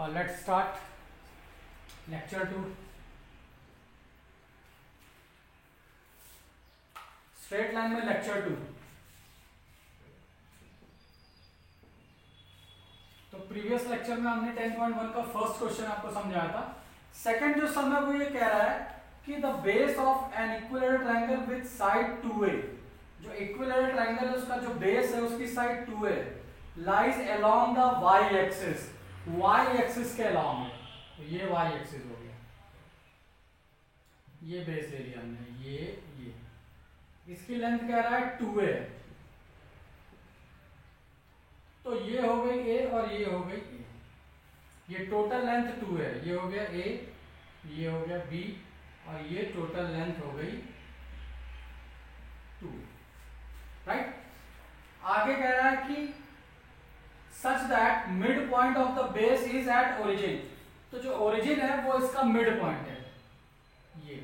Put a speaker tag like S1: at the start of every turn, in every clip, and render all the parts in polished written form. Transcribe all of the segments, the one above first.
S1: Let's start lecture 2. Straight line में lecture 2. तो previous lecture में हमने 10.1 का फर्स्ट क्वेश्चन आपको समझाया था. सेकंड जो सम है वो ये कह रहा है कि the base of an equilateral triangle with side 2a, जो इक्विलैटरल ट्रायंगल है उसका जो बेस है उसकी side 2a lies along the y axis, y axis के अलोंग है. तो ये y एक्सिस हो गया, ये बेस ले लिया हमने, ये इसकी लेंथ कह रहा है 2a, तो ये हो गई a और ये हो गई a. ये टोटल लेंथ 2 है, ये हो गया a, ये हो गया b और ये टोटल लेंथ हो गई 2. राइट. आगे कह रहा है कि such that mid point of the base is at origin. तो जो ओरिजिन है वो इसका मिड पॉइंट है ये.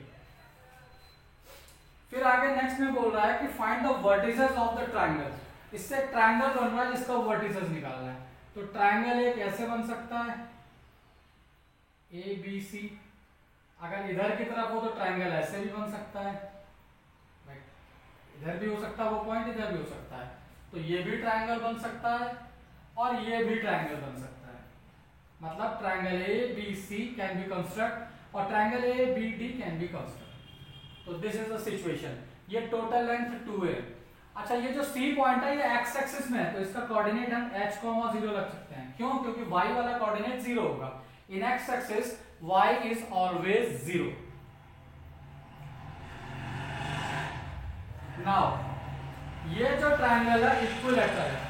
S1: फिर आगे नेक्स्ट में बोल रहा है कि find the vertices of the triangle. इससे ट्रायंगल बन रहा है जिसका वर्टिसेस निकालना है. तो ट्रायंगल एक ऐसे बन सकता है ABC. अगर इधर की तरफ हो तो ट्रायंगल ऐसे भी बन सकता है. इधर भी हो सकता है वो पॉइंट, इधर भी हो सकता है. तो ये भी ट्रायंगल बन सकता है और ये भी ट्रायंगल बन सकता है. मतलब triangle ABC can be construct और triangle ABD can be construct. तो दिस इज द सिचुएशन. ये टोटल लेंथ 2 है. अच्छा, ये जो C पॉइंट है ये x एक्सिस में है, तो इसका कोऑर्डिनेट हम h,0 रख सकते हैं. क्यों? क्योंकि y वाला कोऑर्डिनेट 0 होगा. इन x axis y is always 0. Now ये जो ट्रायंगल है इक्विलैटरल है.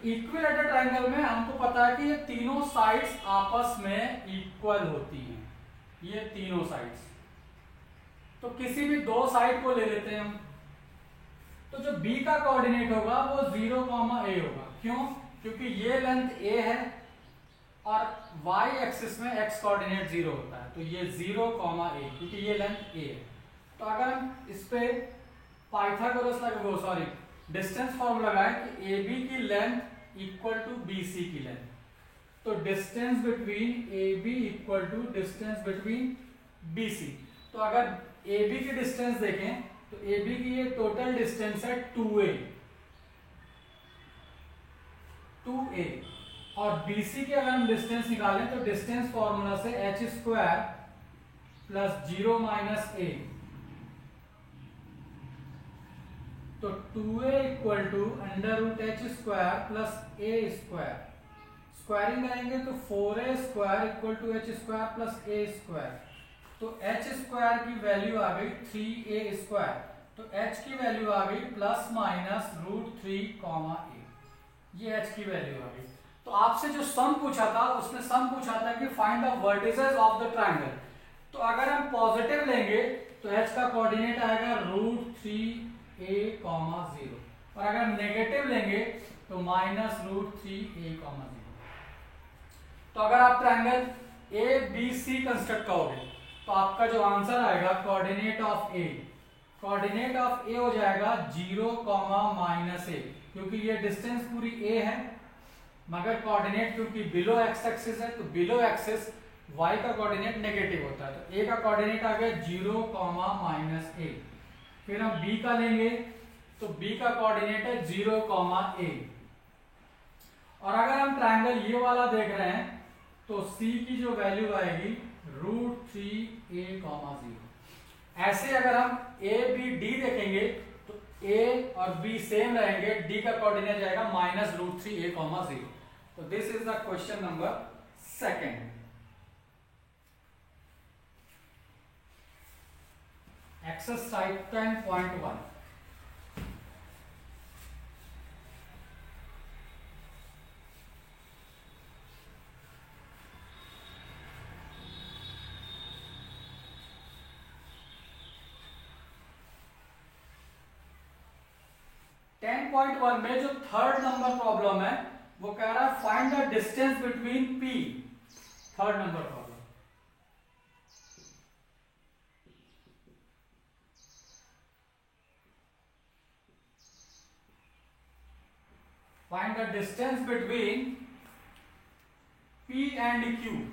S1: इक्विलैटरल ट्रायंगल में हमको पता है कि ये तीनों साइड्स आपस में इक्वल होती हैं. ये तीनों साइड्स. तो किसी भी दो साइड को ले लेते हैं हम. तो जो B का कोऑर्डिनेट होगा वो 0, a होगा. क्यों? क्योंकि ये लेंथ a है और y एक्सिस में x कोऑर्डिनेट 0 होता है. तो ये 0, a क्योंकि ये लेंथ a है. तो अगर हम इस पे पाइथागोरस लगा डिस्टेंस फॉर्मूला लगाएं कि AB की लेंथ इक्वल टू BC की लेंथ. तो distance between AB equal to distance between BC. तो अगर AB की डिस्टेंस देखें तो AB की ये टोटल डिस्टेंस है 2a और BC की अगर हम डिस्टेंस निकालें तो डिस्टेंस फॉर्मूला से h² प्लस 0 माइनस a. तो 2a equal to √h² plus a². Squaring करेंगे तो 4a² equal to h² plus a². तो h² की वैल्यू आ गई 3a². तो h की वैल्यू आ गई प्लस माइनस √3, a. ये h की वैल्यू आ गई. तो आपसे जो सम पूछा था उसने सम पूछा था कि find the vertices of the triangle. तो अगर हम पॉजिटिव लेंगे तो h का कोऑर्डिनेट आएगा √3a, 0 और अगर नेगेटिव लेंगे तो माइनस √3a, 0. तो अगर आप ट्रायंगल ABC कंस्ट्रक्ट करोगे तो आपका जो आंसर आएगा कोऑर्डिनेट ऑफ A हो जाएगा 0, -a. क्योंकि ये डिस्टेंस पूरी A है मगर कोऑर्डिनेट क्योंकि बिलो x एक्सिस है तो बिलो एक्सिस y का कोऑर्डिनेट नेगेटिव होता है. तो A का कोऑर्डिनेट आ गया 0, -a. फिर हम B का लेंगे तो B का कोऑर्डिनेट है 0, a. और अगर हम ट्रायंगल ये वाला देख रहे हैं तो C की जो वैल्यू आएगी √3a, 0. ऐसे अगर हम ABD देखेंगे तो A और B सेम रहेंगे. D का कोऑर्डिनेट जाएगा -√3a, 0. तो this is the question number 2. Exercise 10.1. में जो थर्ड नंबर प्रॉब्लम है वो कह रहा है find the distance between P. Third number problem. Find the distance between P and Q.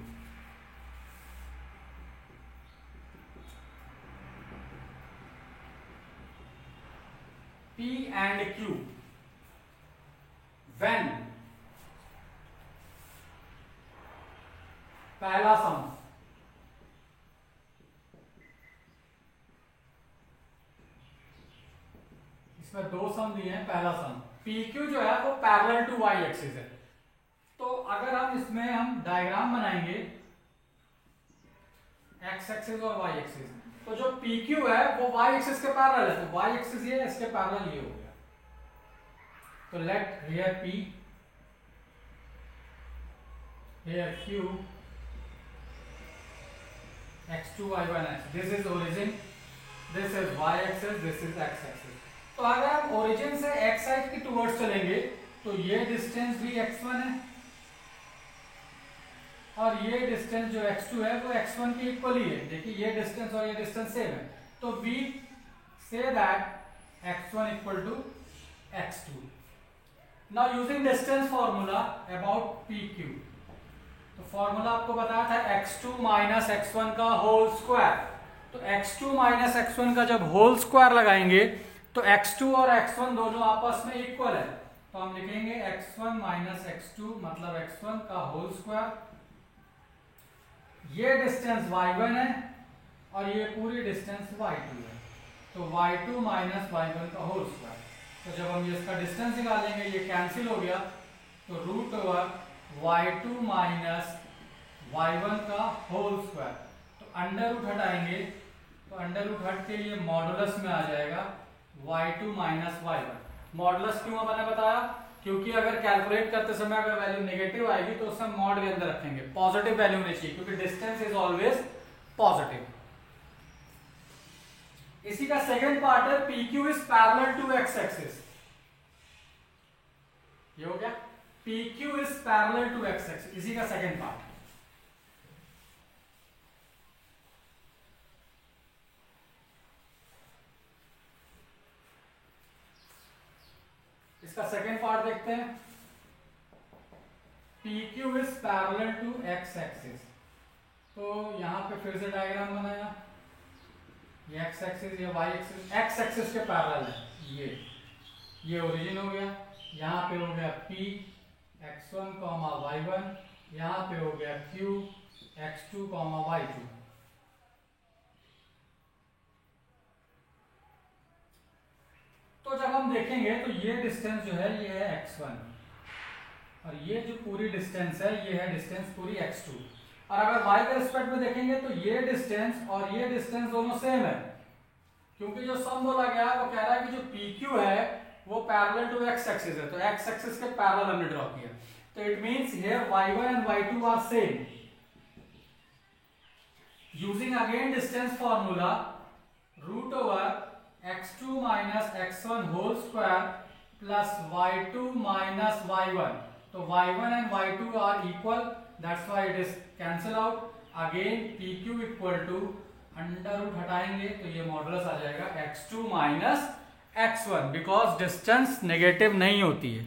S1: P and Q when पहला सम इसमें दो सम दिए हैं। पहला सम PQ जो है वो पैरेलल टू y एक्सिस है। तो अगर हम इसमें हम डायग्राम बनाएंगे x एक्सिस और y एक्सिस, तो जो PQ है वो y एक्सिस के पैरेलल है, तो y एक्सिस ये, इसके पैरेलल ये हो गया। तो let here P, here Q, x2 y1 x, this is origin, this is y axis, this is x axis. तो अगर हम ओरिजिन से x साइड की टुवर्ड्स चलेंगे तो ये डिस्टेंस भी x1 है और ये डिस्टेंस जो x2 है वो x1 के इक्वल ही है। देखिए ये डिस्टेंस और ये डिस्टेंस सेम है, तो we say that x1 equal to x2। Now using distance formula about PQ, तो फॉर्मूला आपको बताया था x2 माइनस x1 का होल स्क्वायर। तो x2 माइनस x1 का जब होल स्क्वायर लगाएंगे तो x2 और x1 दोनों आपस में इक्वल है, तो हम लिखेंगे x1 माइनस x2 मतलब x1 का होल स्क्वायर। ये डिस्टेंस y1 है और ये पूरी डिस्टेंस y2 है, तो y2 माइनस y1 का होल स्क्वायर। तो जब हम ये इसका डिस्टेंस निकालेंगे ये कैंसिल हो गया, तो root over y2 minus y1 का होल स्क्वायर। तो अंडर रूट हटाएंगे तो अंडर रूट हट के ये मॉडुलस में आ जाएगा y2 माइनस y1। मॉडुलस क्यों मैंने बताया, क्योंकि अगर कैलकुलेट करते समय अगर वैल्यू नेगेटिव आएगी तो उसमें मॉड के अंदर रखेंगे, पॉजिटिव वैल्यू होनी चाहिए क्योंकि डिस्टेंस इज ऑलवेज पॉजिटिव। इसी का सेकंड पार्ट है PQ is parallel to x axis. ये हो गया PQ is parallel to x axis, इसी का सेकंड पार्ट। इसका सेकंड पार्ट देखते हैं। PQ is parallel to x axis, तो यहां पे फिर से डायग्राम बनाया, ये x एक्सिस ये y एक्सिस, x एक्सिस के पैरेलल है, ये ओरिजिन हो गया, यहाँ पे हो गया P x1 y1, यहाँ पे हो गया Q x2 y2। तो जब हम देखेंगे तो ये डिस्टेंस जो है ये है x1 और ये जो पूरी डिस्टेंस है ये है डिस्टेंस पूरी x2। और अगर y के रिस्पेक्ट में देखेंगे तो ये डिस्टेंस और ये डिस्टेंस दोनों सेम है, क्योंकि जो सम बोला गया वो कह रहा है कि जो PQ है वो पैरेलल टू x एक्सिस है, तो x एक्सिस के पैरेलल हमने ड्रॉ किया। तो it means here y1 and y2 are same. Using again distance formula, root over x2 minus x1 whole square plus y2 minus y1, तो y1 and y2 are equal, that's why it is cancel out. Again PQ equal to under root हटाएंगे तो ये modulus आ जाएगा x2 minus x1, because distance negative नहीं होती है।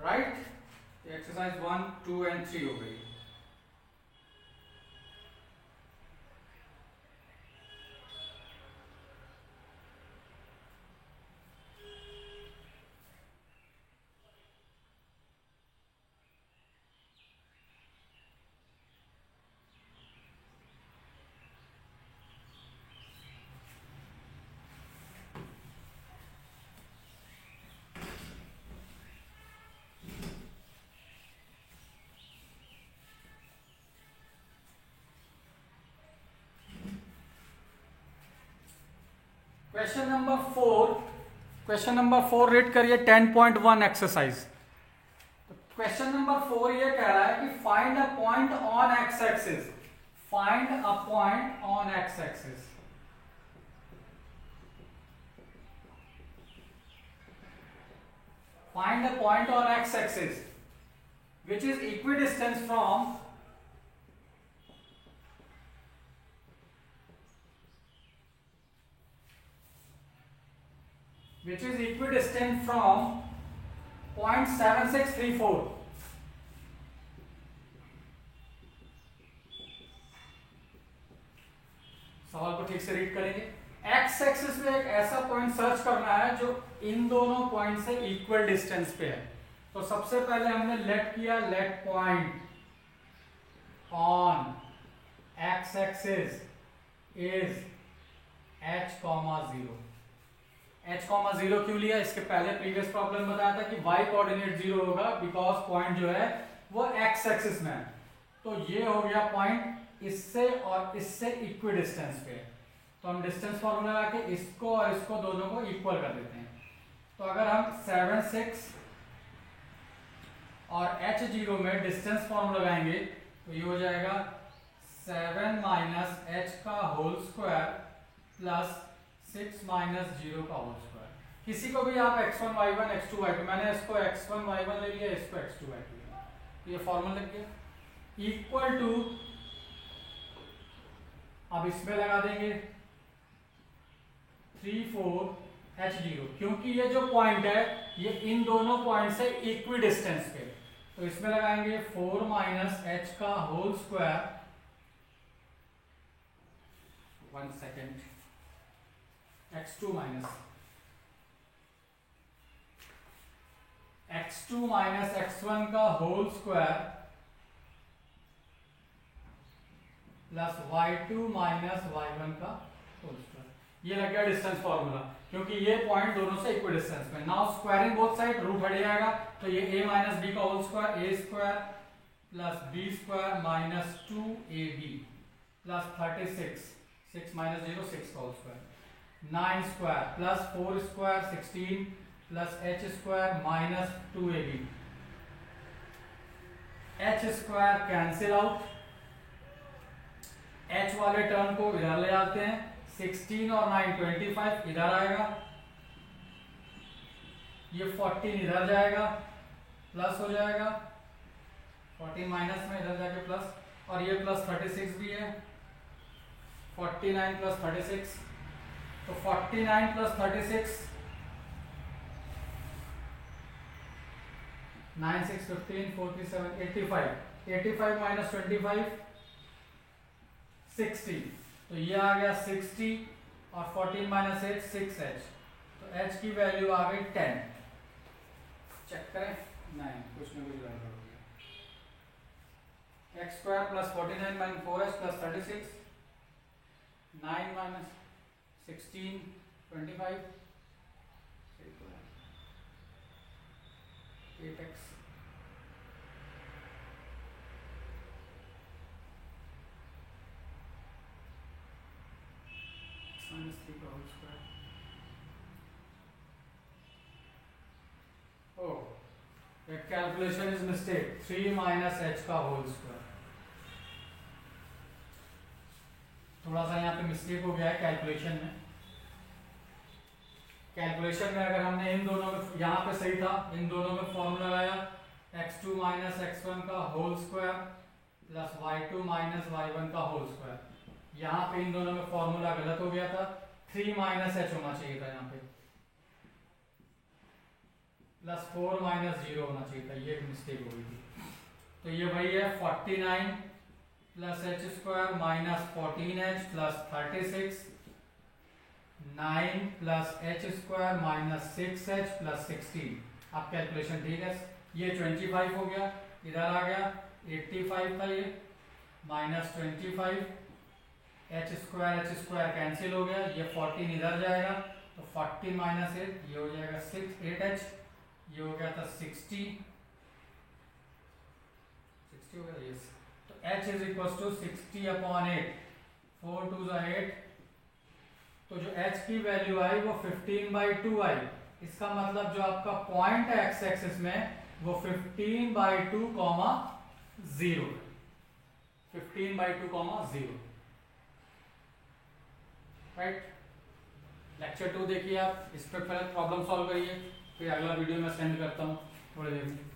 S1: Right, exercise 1, 2 and 3 हो गई। क्वेश्चन नंबर 4 रेट करिए 10.1 एक्सरसाइज। क्वेश्चन नंबर 4 ये कह रहा है कि find a point on x axis, find a point on x axis. Find a point on x axis which is equidistant from which is equidistant from 0.7634. सवाल को ठीक से रीड करेंगे। एक्स एक्सिस में एक ऐसा पॉइंट सर्च करना है जो इन दोनों पॉइंट से इक्वल डिस्टेंस पे है। तो सबसे पहले हमने लेट किया, let point on x axis is h, 0। h, 0 क्यों लिया? इसके पहले प्रीवियस प्रॉब्लम बताया था कि y कोऑर्डिनेट 0 होगा बिकॉज पॉइंट जो है वो x एक्सिस में है। तो ये हो गया पॉइंट इससे और इससे इक्विडिस्टेंस पे। तो हम डिस्टेंस फॉर्मूला लगा के इसको और इसको दोनों को इक्वल कर देते हैं। तो अगर हम 7, 6 और h0 में डिस्टेंस फॉर्मूला लगाएंगे तो ये हो जाएगा 7 माइनस h का होल स्क्वायर प्लस 6 माइनस 0 का होल स्क्वायर। किसी को भी आप x1 y1 x2 y2, मैंने इसको x1 y1 ले लिया, इसको x2 y2 लिया, तो ये फॉर्मूला लग गया। इक्वल टू, अब इसमें लगा देंगे 3, 4 h0, क्योंकि ये जो पॉइंट है ये इन दोनों पॉइंट से इक्विडिस्टेंस पे। तो इसमें लगाएंगे 4 माइनस h का whole square, 1 second, x2 minus x1 का whole square plus y2 minus y1 का होल स्क्वायर। ये लग गया डिस्टेंस फॉर्मूला, क्योंकि ये पॉइंट दोनों से इक्वल डिस्टेंस में। Now squaring both side, root हट जाएगा, तो ये a माइनस b का whole square, a square plus b square minus 2ab plus 36, 6 minus 0 6 का whole square, 9 square plus 4 square 16 plus h square minus 2ab, h square cancel out, h वाले term को इधर ले आते हैं, 16 और 9 25 इधर आएगा, ये 14 इधर जाएगा प्लस हो जाएगा, 14 माइनस में इधर जाके प्लस, और ये प्लस 36 भी है, 49 प्लस 36, तो 49 प्लस 36, 9 6 15 47 85, 85 माइनस 25 60, तो ये आ गया 60 और 14 माइनस 8 6h, तो h की वैल्यू आ गई 10। चेक करें, नहीं कुछ नहीं, कुछ गड़बड़ हो गया। x square plus 49 minus 4h plus 36, 9 minus 16 25, 8x, minus 3 का whole square. Oh, that calculation is mistake, 3 minus h का होल स्क्वायर। थोड़ा सा यहाँ पे मिस्टेक हो गया है कैलकुलेशन में। कैलकुलेशन में अगर हमने इन दोनों में, यहाँ पे सही था, इन दोनों में फॉर्मूला लगाया x2 माइनस x1 का whole square plus y2 minus y1 का होल स्क्वायर। यहाँ पे इन दोनों में फॉर्मूला गलत हो गया था, 3 माइनस h होना चाहिए था यहाँ पे, प्लस 4 माइनस 0 होना चाहिए था, ये मिस्टेक हो गई थी। तो ये वही है 49 plus h square minus 14h plus 36, 9 plus h square minus 6h plus 16। अब कैलकुलेशन ठीक है, ये 25 हो गया, इधर आ गया 85 था, ये माइनस 25, h स्क्वायर कैंसिल हो गया, ये 14 इधर जाएगा, तो 40 माइनस 8, ये हो जाएगा 8h, ये हो गया था 60 हो गया, यस। तो h is equal to 60 upon 8, 4 2 8, तो जो h की वैल्यू आई वो 15/2 आई। इसका मतलब जो आपका पॉइंट है x एक्सिस में वो 15/2, 0, 15/2, 0, राइट। लेक्चर 2 देखिए आप, इस पर पहले प्रॉब्लम सॉल्व करिए, फिर अगला वीडियो मैं सेंड करता हूँ थोड़ी देर में।